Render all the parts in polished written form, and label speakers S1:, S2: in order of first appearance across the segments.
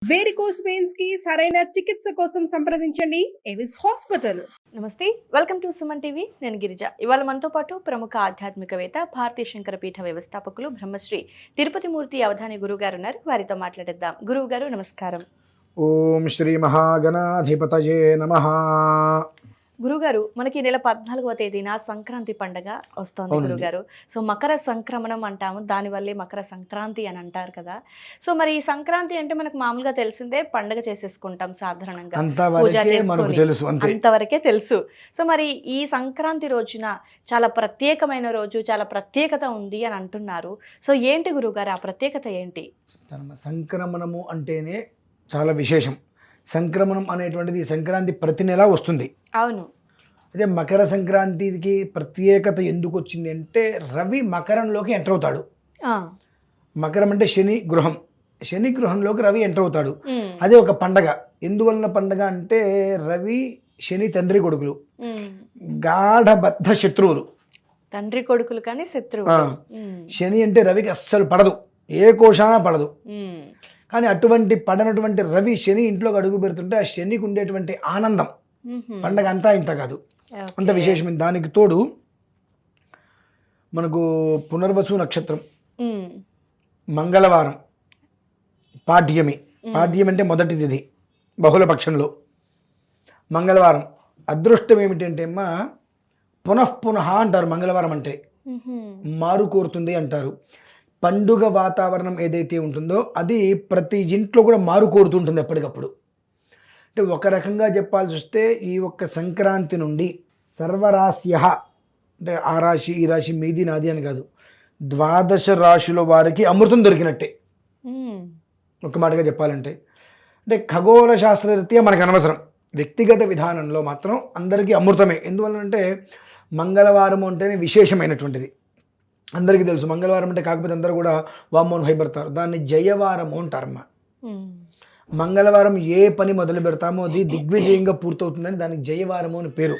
S1: Varicose veins కి సరైన చికిత్స కోసం సంప్రదించండి ఎవిస్ హాస్పిటల్.
S2: నమస్తే, వెల్కమ్ టు సుమన్ టీవీ. నేను గిరిజ. ఇవాళ మనతో పాటు ప్రముఖ ఆధ్యాత్మికవేత్త, భారతీయ శంకర పీఠ వ్యవస్థాపకులు, బ్రహ్మశ్రీ తిరుపతి మూర్తి అవధాని గురువు గారు ఉన్నారు. వారితో మాట్లాడేద్దాం. గురువు గారు నమస్కారం.
S3: ఓం శ్రీ మహాగణాధిపతయే నమః.
S2: గురుగారు, మనకి నెల 14వ తేదీన సంక్రాంతి పండగ వస్తోంది గురుగారు. సో మకర సంక్రమణం అంటాము, దానివల్లే మకర సంక్రాంతి అని అంటారు కదా. సో మరి ఈ సంక్రాంతి అంటే మనకు మామూలుగా తెలిసిందే, పండగ చేసేసుకుంటాం సాధారణంగా, పూజ చేసుకొని అంతవరకే తెలుసు. సో మరి ఈ సంక్రాంతి రోజున చాలా ప్రత్యేకమైన రోజు, చాలా ప్రత్యేకత ఉంది అని అంటున్నారు. సో ఏంటి గురుగారు ఆ ప్రత్యేకత ఏంటి?
S3: సంక్రమణము అంటేనే చాలా విశేషం. సంక్రమణం అనేటువంటిది సంక్రాంతి ప్రతి నెల వస్తుంది.
S2: అవును.
S3: అదే మకర సంక్రాంతికి ప్రత్యేకత ఎందుకు వచ్చింది అంటే, రవి మకరంలోకి ఎంటర్ అవుతాడు. మకరం అంటే శని గృహం, శని గృహంలోకి రవి ఎంటర్ అవుతాడు. అదే ఒక పండగ. ఎందువలన పండగ అంటే, రవి శని తండ్రి కొడుకులు, గాఢబద్ధ శత్రువులు.
S2: తండ్రి కొడుకులు కానీ శత్రువు.
S3: శని అంటే రవికి అస్సలు పడదు, ఏ కోశాన పడదు. కానీ అటువంటి పడనటువంటి రవి శని ఇంట్లోకి అడుగు పెడుతుంటే ఆ శనికి ఉండేటువంటి ఆనందం పండగ అంతా ఇంత కాదు, అంత విశేషమైంది. దానికి తోడు మనకు పునర్వసు నక్షత్రం, మంగళవారం, పాడ్యమి. పాడ్యమి అంటే మొదటి తిథి బహుళపక్షంలో. మంగళవారం అదృష్టం ఏమిటంటే అమ్మా, పునఃపునః అంటారు. మంగళవారం అంటే మారు కోరుతుంది అంటారు. పండుగ వాతావరణం ఏదైతే ఉంటుందో అది ప్రతి ఇంట్లో కూడా మారు కోరుతుంటుంది ఎప్పటికప్పుడు. అంటే ఒక రకంగా చెప్పాల్సి వస్తే, ఈ ఒక్క సంక్రాంతి నుండి సర్వరాశ్య అంటే ఆ రాశి ఈ రాశి మీది నాది అని కాదు, 12 రాశుల వారికి అమృతం దొరికినట్టే ఒక మాటగా చెప్పాలంటే. అంటే ఖగోళ శాస్త్రరీత్యా మనకు అనవసరం, వ్యక్తిగత విధానంలో మాత్రం అందరికీ అమృతమే. ఎందువల్లంటే మంగళవారం అంటేనే విశేషమైనటువంటిది. అందరికీ తెలుసు మంగళవారం అంటే, కాకపోతే అందరూ కూడా వామ్మోని భయపడతారు. దాన్ని జయవారము అంటారమ్మా. మంగళవారం ఏ పని మొదలు పెడతామో అది దిగ్విజయంగా పూర్తవుతుందని దానికి జయవారము అని పేరు.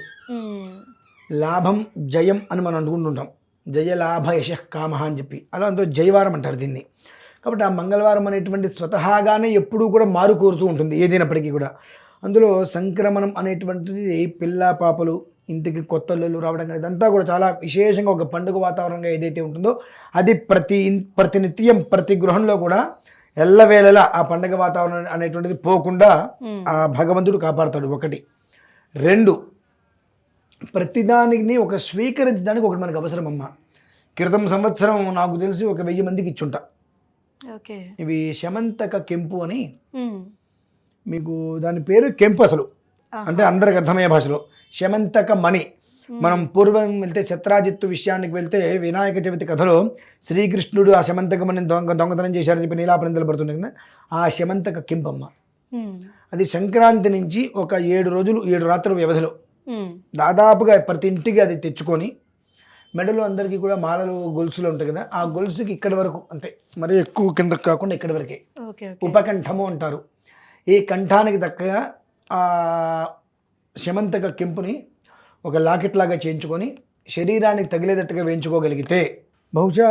S3: లాభం జయం అని మనం అనుకుంటుంటాం, జయ లాభ యశ కామ అని చెప్పి, అలా అందులో జయవారం అంటారు దీన్ని. కాబట్టి ఆ మంగళవారం అనేటువంటి స్వతహాగానే ఎప్పుడూ కూడా మారు కోరుతూ ఉంటుంది ఏదైనప్పటికీ కూడా. అందులో సంక్రమణం అనేటువంటిది పిల్ల పాపలు ఇంటికి కొత్త అల్లుళ్ళు రావడం కానీ ఇదంతా కూడా చాలా విశేషంగా ఒక పండుగ వాతావరణంగా ఏదైతే ఉంటుందో అది ప్రతినిత్యం ప్రతి గృహంలో కూడా ఎల్లవేళలా ఆ పండుగ వాతావరణం అనేటువంటిది పోకుండా ఆ భగవంతుడు కాపాడతాడు. ఒకటి. రెండు, ప్రతిదానికి ఒక స్వీకరించడానికి ఒకటి మనకు అవసరం అమ్మ. క్రితం సంవత్సరం నాకు తెలిసి 1000 మందికి ఇచ్చుంటా. ఇవి శమంతక కెంపు అని, మీకు దాని పేరు కెంపు అసలు, అంటే అందరికి అర్థమయ్యే భాషలో శమంతక మణి. మనం పూర్వం వెళ్తే చిత్రాజిత్తు విషయానికి వెళ్తే, వినాయక చవితి కథలో శ్రీకృష్ణుడు ఆ శమంతక మణిని దొంగతనం చేశారని చెప్పి నీలాపనిందలు పడుతుంది కదా, ఆ శమంతక కెంపమ్మ. అది సంక్రాంతి నుంచి ఒక 7 రోజులు 7 రాత్రుల వ్యవధిలో దాదాపుగా ప్రతి ఇంటికి అది తెచ్చుకొని, మెడలో అందరికీ కూడా మాలలు గొలుసులు ఉంటాయి కదా, ఆ గొలుసుకి ఇక్కడి వరకు అంతే, మరి ఎక్కువ కిందకు కాకుండా ఇక్కడి వరకే ఉపకంఠము అంటారు. ఈ కంఠానికి దక్కగా ఆ శమంతక కెంపుని ఒక లాకెట్ లాగా చేయించుకొని శరీరానికి తగిలేటట్టుగా వేయించుకోగలిగితే, బహుశా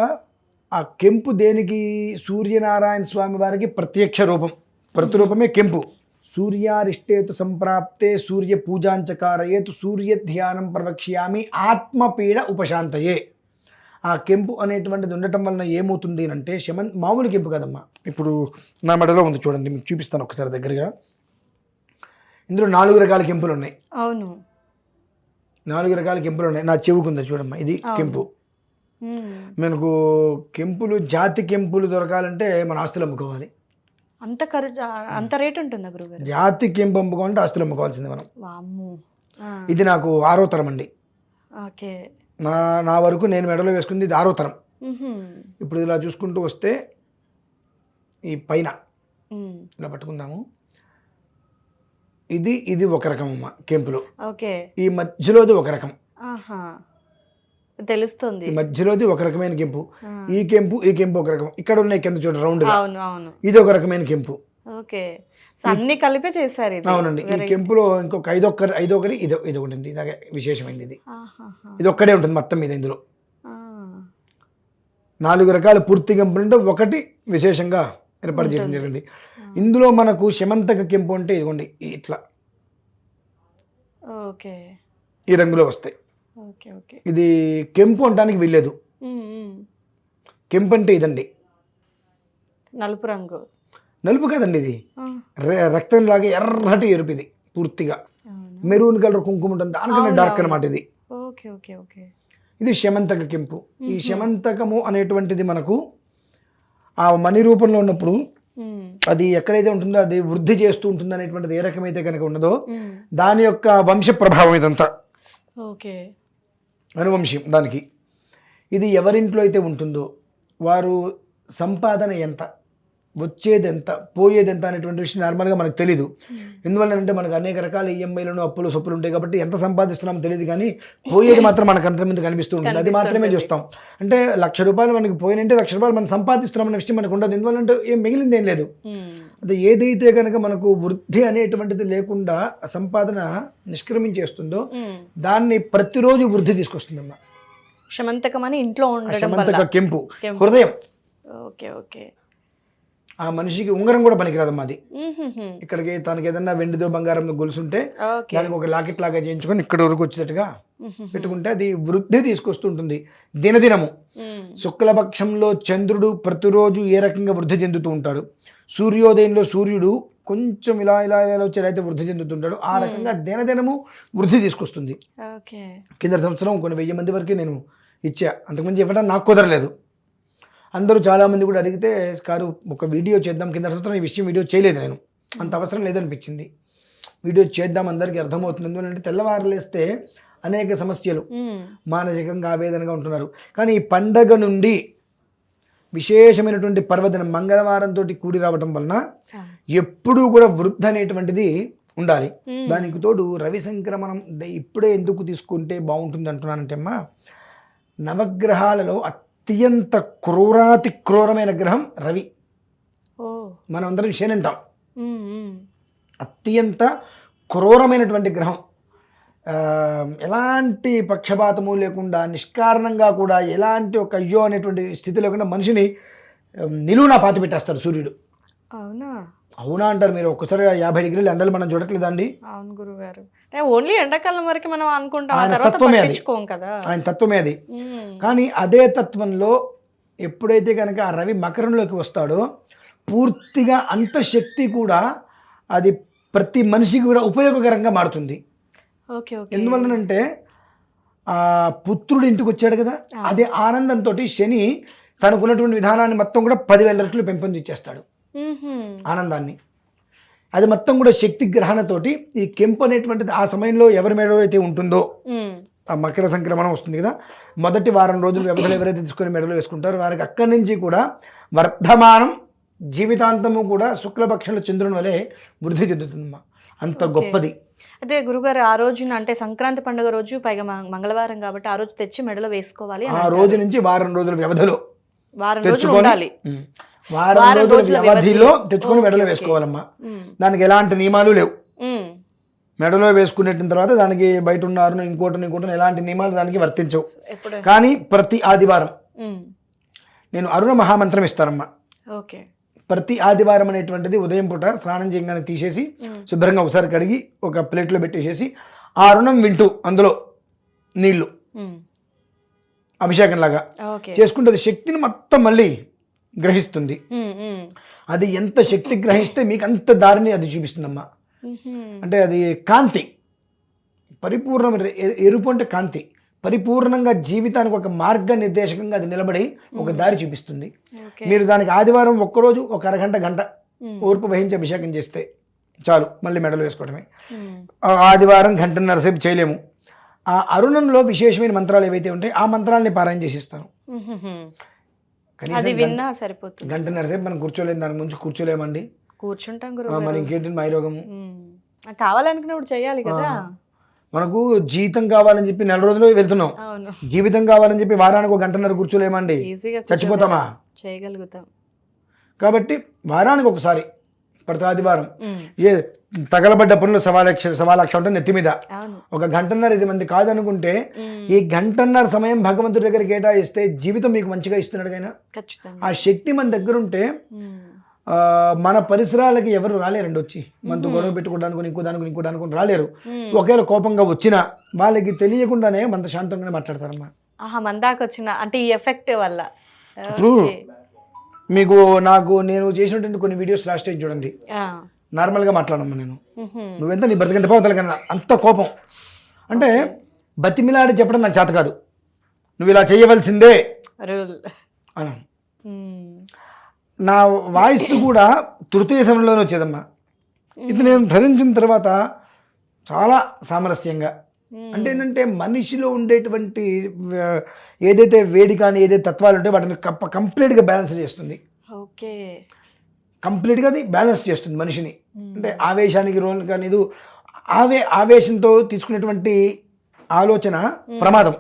S3: ఆ కెంపు దేనికి, సూర్యనారాయణ స్వామి వారికి ప్రత్యక్ష రూపం, ప్రతిరూపమే కెంపు. సూర్యారిష్టేతు సంప్రాప్తే సూర్య పూజాంచకారయేతు సూర్య ధ్యానం ప్రవక్ష్యామి ఆత్మపీడ ఉపశాంతయే. ఆ కెంపు అనేటువంటిది ఉండటం వలన ఏమవుతుంది అంటే, మామూలు కెంపు కదమ్మా, ఇప్పుడు నా మెడలో ఉంది చూడండి, మీకు చూపిస్తాను ఒకసారి దగ్గరగా. ఇందులో 4 రకాల కెంపులు ఉన్నాయి.
S2: అవును,
S3: 4 రకాల కెంపులు ఉన్నాయి. నా చెవుకుందా చూడమ్మా, ఇది కెంపు. మనకు కెంపులు, జాతి కెంపులు దొరకాలంటే మన ఆస్తులు అమ్ముకోవాలి.
S2: అంత రేట్ ఉంటుందా గురుగారు?
S3: జాతి కెంపు అమ్ముకోవాలంటే ఆస్తులు అమ్ముకోవాల్సింది మనం. ఇది నాకు 6వ తరం అండి. నా వరకు నేను మెడలో వేసుకుంది ఇది 6వ తరం. ఇప్పుడు ఇలా చూసుకుంటూ వస్తే ఈ పైన ఇలా పట్టుకుందాము, ఇది ఒక రకం అమ్మ కెంపులు. ఈ మధ్యలోది ఒక రకం,
S2: తెలుస్తుంది.
S3: ఈ మధ్యలోది ఒక రకమైన కెంపు. ఈ కెంపు ఒక రకం. ఇక్కడ ఉన్నాయి కింద చూడ రౌండ్ గా, ఇది ఒక రకమైన కెంపు.
S2: అన్ని కలిపే చేశారు.
S3: అవునండి. ఈ కెంపులో ఇంకొక ఐదొకటి ఇది ఒకటి ఇలాగే విశేషమైంది. ఇది ఒక్కడే ఉంటుంది మొత్తం మీద. ఇందులో 4 రకాల పూర్తి కెంపులు ఉంటే ఒకటి విశేషంగా ఏర్పాటు చేయడం జరిగింది. ఇందులో మనకు శమంతక కెంపు అంటే ఇదిగోండి ఇట్లా
S2: ఓకే
S3: ఈ రంగులో వస్తాయి.
S2: ఓకే ఓకే
S3: ఇది కెంపు అనడానికి వీల్లేదు. కెంపు అంటే ఇదండి,
S2: నలుపు రంగు.
S3: నలుపు కాదండి, ఇది రక్తం లాగా ఎర్రటి ఎరుపు, ఇది పూర్తిగా
S2: అవును.
S3: మెరూన్ కలర్ కుంకుమ ఉంటుంది, దానికన్నా డార్క్ అనమాట ఇది.
S2: ఓకే ఓకే ఓకే
S3: ఇది శమంతక కెంపు. ఈ శమంతకము అనేటువంటిది మనకు ఆ మణి రూపంలో ఉన్నప్పుడు అది ఎక్కడైతే ఉంటుందో అది వృద్ధి చేస్తూ ఉంటుంది అనేటువంటిది ఏ రకమైతే కనుక ఉన్నదో దాని యొక్క వంశ ప్రభావం ఇదంతా.
S2: ఓకే
S3: అనువంశం దానికి. ఇది ఎవరింట్లో అయితే ఉంటుందో వారు సంపాదన ఎంత, వచ్చేది ఎంత, పోయేది ఎంత అనేటువంటి విషయం నార్మల్గా మనకు తెలీదు. ఎందువల్లంటే మనకు అనేక రకాల ఈఎంఐలను అప్పులు సొప్పులు ఉంటాయి కాబట్టి ఎంత సంపాదిస్తున్నామో తెలియదు, కానీ పోయేది మాత్రం మనకు అంత ముందు కనిపిస్తూ ఉంటుంది, అది మాత్రమే చూస్తాం. అంటే ₹1,00,000 మనకి పోయినంటే ₹1,00,000 మనం సంపాదిస్తున్నాం అనే విషయం మనకు ఉండదు. ఎందువల్లంటే ఏం మిగిలింది ఏం లేదు. అది ఏదైతే కనుక మనకు వృద్ధి అనేటువంటిది లేకుండా సంపాదన నిష్క్రమించేస్తుందో దాన్ని ప్రతిరోజు వృద్ధి తీసుకొస్తుందమ్మా.
S2: శమంతకం అని ఇంట్లో ఉండడం
S3: శమంతక కెంపు హృదయం.
S2: ఓకే ఓకే
S3: ఆ మనిషికి ఉంగరం కూడా పనికిరాదమ్మా. అది ఇక్కడికి తనకి ఏదన్నా వెండిదో బంగారంలో గొలుసుంటే దానికి ఒక లాకెట్ లాగా చేయించుకొని ఇక్కడ వరకు వచ్చేటట్టుగా పెట్టుకుంటే అది వృద్ధి తీసుకొస్తుంటుంది దినదినము. శుక్లపక్షంలో చంద్రుడు ప్రతిరోజు ఏ రకంగా వృద్ధి చెందుతూ ఉంటాడు, సూర్యోదయంలో సూర్యుడు కొంచెం ఇలా ఇలా ఇలా వచ్చేదైతే వృద్ధి చెందుతుంటాడు, ఆ రకంగా దినదినము వృద్ధి తీసుకొస్తుంది. కింద సంవత్సరం కొన్ని 1000 మంది వరకు నేను ఇచ్చా, అంతకుముందు ఇవ్వడం నాకు కుదరలేదు. అందరూ చాలామంది కూడా అడిగితే కారు ఒక వీడియో చేద్దాం, కింద సంవత్సరం ఈ విషయం వీడియో చేయలేదు, నేను అంత అవసరం లేదనిపించింది. వీడియో చేద్దాం, అందరికీ అర్థమవుతుంది. ఎందుకంటే తెల్లవారులేస్తే అనేక సమస్యలు, మానసికంగా ఆవేదనగా ఉంటున్నారు. కానీ ఈ పండగ నుండి విశేషమైనటువంటి పర్వదినం మంగళవారంతో కూడి రావటం వలన ఎప్పుడూ కూడా వృద్ధి అనేటువంటిది ఉండాలి. దానికి తోడు రవి సంక్రమణం ఇప్పుడే ఎందుకు తీసుకుంటే బాగుంటుంది అంటున్నానంటే అమ్మా, నవగ్రహాలలో అత్యంత క్రూరాతి క్రూరమైన గ్రహం రవి. మనం అందరం శని అంటాం. అత్యంత క్రూరమైనటువంటి గ్రహం, ఎలాంటి పక్షపాతము లేకుండా నిష్కారణంగా కూడా ఎలాంటి ఒక అయ్యో అనేటువంటి స్థితి లేకుండా మనిషిని నిలువునా పాతి పెట్టేస్తాడు సూర్యుడు. అవునా అవునా అంటారు మీరు. ఒక్కసారి 50 డిగ్రీల ఎండలు మనం చూడట్లేదండి.
S2: అవును గురుగారు, ఓన్లీ ఎండాకాలం వరకు మనం అనుకుంటాం,
S3: ఆయన తత్వమే అది. కానీ అదే తత్వంలో ఎప్పుడైతే కనుక ఆ రవి మకరంలోకి వస్తాడో పూర్తిగా అంత శక్తి కూడా అది ప్రతి మనిషికి కూడా ఉపయోగకరంగా మారుతుంది. ఎందువల్లనంటే ఆ పుత్రుడు ఇంటికి వచ్చాడు కదా, అదే ఆనందంతో శని తనకున్నటువంటి విధానాన్ని మొత్తం కూడా 10,000 రెట్లు పెంపొందించేస్తాడు ఆనందాన్ని. అది మొత్తం కూడా శక్తి గ్రహణతోటి ఈ కెంపు అనేటువంటిది ఆ సమయంలో ఎవరి మెడలో అయితే ఉంటుందో, ఆ మకర సంక్రమణం వస్తుంది కదా, మొదటి వారం రోజులు వ్యవధిలో ఎవరైతే తీసుకొని మెడలో వేసుకుంటారో వారికి అక్కడి నుంచి కూడా వర్ధమానం జీవితాంతము కూడా శుక్లపక్షంలో చంద్రుని వలె వృద్ధి చెందుతుందమ్మా. అంత గొప్పది.
S2: అదే గురుగారు, ఆ రోజున అంటే సంక్రాంతి పండుగ రోజు, పైగా మంగళవారం కాబట్టి ఆ రోజు తెచ్చి మెడలో వేసుకోవాలి.
S3: ఆ రోజు నుంచి వారం రోజుల వ్యవధిలో
S2: ఉండాలి.
S3: వారం రోజుల వ్యవధిలో తెచ్చుకొని మెడలో వేసుకోవాలమ్మా. దానికి ఎలాంటి నియమాలు లేవు. మెడలో వేసుకునేటిన తర్వాత దానికి బయట ఉన్నారు ఇంకోటి ఎలాంటి నియమాలు దానికి వర్తించవు. కానీ ప్రతి ఆదివారం నేను అరుణ మహామంత్రం ఇస్తానమ్మా. ప్రతి ఆదివారం అనేటువంటిది ఉదయం పూట స్నానం చేయగానే తీసేసి శుభ్రంగా ఒకసారి కడిగి ఒక ప్లేట్లో పెట్టేసేసి ఆ అరుణం వింటూ అందులో నీళ్లు అభిషేకం లాగా చేసుకుంటే అది శక్తిని మొత్తం మళ్ళీ గ్రహిస్తుంది. అది ఎంత శక్తి గ్రహిస్తే మీకు అంత దారిని అది చూపిస్తుందమ్మా. అంటే అది కాంతి, పరిపూర్ణ ఎరుపు అంటే కాంతి, పరిపూర్ణంగా జీవితానికి ఒక మార్గ నిర్దేశకంగా అది నిలబడి ఒక దారి చూపిస్తుంది. మీరు దానికి ఆదివారం ఒక్కరోజు ఒక అరగంట గంట ఓర్పు వహించి అభిషేకం చేస్తే చాలు, మళ్ళీ మెడలు వేసుకోవడమే. ఆదివారం గంటన్నర సేపు చేయలేము. ఆ అరుణంలో విశేషమైన మంత్రాలు ఏవైతే ఉంటాయి ఆ మంత్రాలని పారాయణ చేసిస్తాను. గంటన్నర సేపు మనం కూర్చోలేము, దాని ముందు కూర్చోలేమండి.
S2: కూర్చుంటాం
S3: మరి ఇంకేంటి మైరోగము
S2: కావాలనుకున్నప్పుడు చేయాలి కదా.
S3: మనకు జీతం కావాలని చెప్పి 4 రోజులు వెళ్తున్నాం, జీవితం కావాలని చెప్పి వారానికి 1 గంటన్నర కూర్చోలేమండి, చచ్చిపోతామా?
S2: చేయగలుగుతాం.
S3: కాబట్టి వారానికి ఒకసారి ప్రతి ఆదివారం ఏ తగలబడ్డ పనులు 1,00,000 ఉంటే నెత్తి మీద 1 గంటన్నర ఇది మంది కాదనుకుంటే ఈ గంటన్నర సమయం భగవంతుడి దగ్గర కేటాయిస్తే జీవితం మీకు మంచిగా ఇస్తున్నాడు. ఆయన ఆ శక్తి మన దగ్గర ఉంటే మన పరిసరాలకి ఎవరు రాలేరండి వచ్చి మనతో గొడవ పెట్టుకోవడానికి ఇంకో దానికి రాలేరు. ఒకవేళ కోపంగా వచ్చినా వాళ్ళకి తెలియకుండానే మనతో శాంతంగానే మాట్లాడతారమ్మా.
S2: ఆహా, మన దాకా వచ్చిన అంటే ఈ ఎఫెక్ట్ వల్ల.
S3: ఇప్పుడు మీకు నేను చేసినటువంటి కొన్ని వీడియోస్ లాస్ట్ టైం చూడండి, నార్మల్గా మాట్లాడమ్మా, నేను నువ్వెంత నీ బ్రతికెంత పోతాలి కన్నా అంత కోపం అంటే బతిమిలాడి చెప్పడం నాకు చేత కాదు, నువ్వు ఇలా చేయవలసిందే
S2: రూల్
S3: అన్నా. నా వాయిస్ కూడా తృతీయ సమయంలోనే వచ్చేదమ్మా. ఇది నేను ధరించిన తర్వాత చాలా సామరస్యంగా, అంటే ఏంటంటే మనిషిలో ఉండేటువంటి ఏదైతే వేడి కానీ ఏదైతే తత్వాలు ఉంటే వాటిని కంప్లీట్గా బ్యాలెన్స్ చేస్తుంది.
S2: ఓకే,
S3: కంప్లీట్గా అది బ్యాలెన్స్ చేస్తుంది మనిషిని. అంటే ఆవేశానికి రోల్ కానీ ఇది ఆవేశంతో తీసుకునేటువంటి ఆలోచన ప్రమాదం.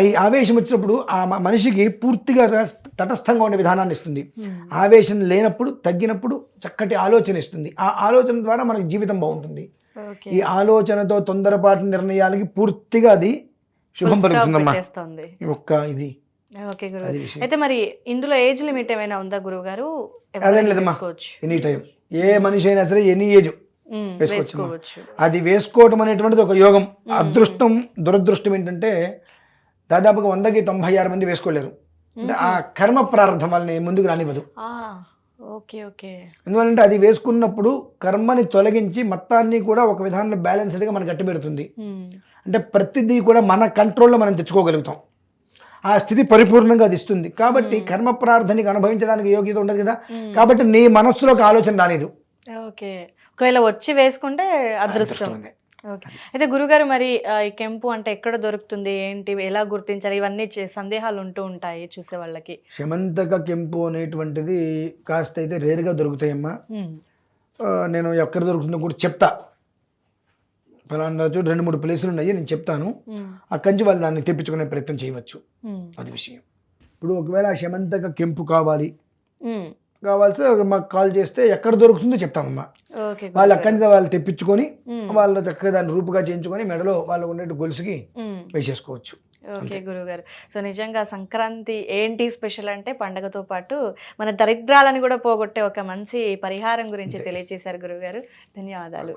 S3: ఈ ఆవేశం వచ్చినప్పుడు ఆ మనిషికి పూర్తిగా తటస్థంగా ఉండే విధానాన్ని ఇస్తుంది. ఆవేశం లేనప్పుడు తగ్గినప్పుడు చక్కటి ఆలోచన ఇస్తుంది. ఆ ఆలోచన ద్వారా మనకి జీవితం బాగుంటుంది. ఈ ఆలోచనతో తొందరపాటు నిర్ణయాలకి పూర్తిగా అది శుభం పలుకుతుందమ్మా. ఇది
S2: ఓకే గురుగారు. అయితే మరి ఇందులో ఏజ్ లిమిట్ ఏమైనా ఉందా గురువు గారు?
S3: అదేం లేదమ్మా, ఎనీ టైం ఏ మనిషి అయినా సరే ఎనీ ఏజ్ వేసుకోవచ్చు. అది వేసుకోవటం అనేటువంటిది ఒక యోగం. అదృష్టం దురదృష్టం ఏంటంటే దాదాపుగా 100కి 96 మంది వేసుకోలేరు. అంటే ఆ కర్మ ప్రారంభం వాళ్ళని ముందుకు రానివ్వదు.
S2: Okay okay.
S3: ఎందుకంటే అది వేసుకున్నప్పుడు కర్మని తొలగించి మొత్తాన్ని కూడా ఒక విధానంలో బ్యాలెన్స్డ్గా మనకు గట్టిపెడుతుంది. అంటే ప్రతిదీ కూడా మన కంట్రోల్లో మనం తెచ్చుకోగలుగుతాం. ఆ స్థితి పరిపూర్ణంగా అది ఇస్తుంది. కాబట్టి కర్మ ప్రార్థనకి అనుభవించడానికి యోగ్యత ఉండదు కదా, కాబట్టి నీ మనస్సులోకి ఆలోచన రాలేదు.
S2: ఓకే, ఒకవేళ వచ్చి వేసుకుంటే అదృష్టం. ఓకే. అయితే గురుగారు మరి ఈ కెంపు అంటే ఎక్కడ దొరుకుతుంది, ఏంటి, ఎలా గుర్తించాలి, ఇవన్నీ సందేహాలు ఉంటూ ఉంటాయి చూసే వాళ్ళకి.
S3: శమంతక కెంపు అనేటువంటిది కాస్త అయితే రేరుగా దొరుకుతాయమ్మా. నేను ఎక్కడ దొరుకుతుందో కూడా చెప్తా. ఫలానా చోటు 2-3 ప్లేసులు ఉన్నాయి, నేను చెప్తాను. అక్కడి నుంచి వాళ్ళు దాన్ని తెప్పించుకునే ప్రయత్నం చేయవచ్చు. అది విషయం. ఇప్పుడు ఒకవేళ శమంతక కెంపు కావాల్సి మాకు కాల్ చేస్తే ఎక్కడ దొరుకుతుందో చెప్తామమ్మా. వాళ్ళు అక్కడి నుంచి వాళ్ళు తెప్పించుకొని వాళ్ళు చక్కగా దాన్ని రూపుగా చేయించుకొని మెడలో వాళ్ళు ఉండే గొలుసుకి వేసేసుకోవచ్చు.
S2: ఓకే గురుగారు. సో నిజంగా సంక్రాంతి ఏంటి స్పెషల్ అంటే పండగతో పాటు మన దరిద్రాలను కూడా పోగొట్టే ఒక మంచి పరిహారం గురించి తెలియజేశారు గురుగారు. ధన్యవాదాలు.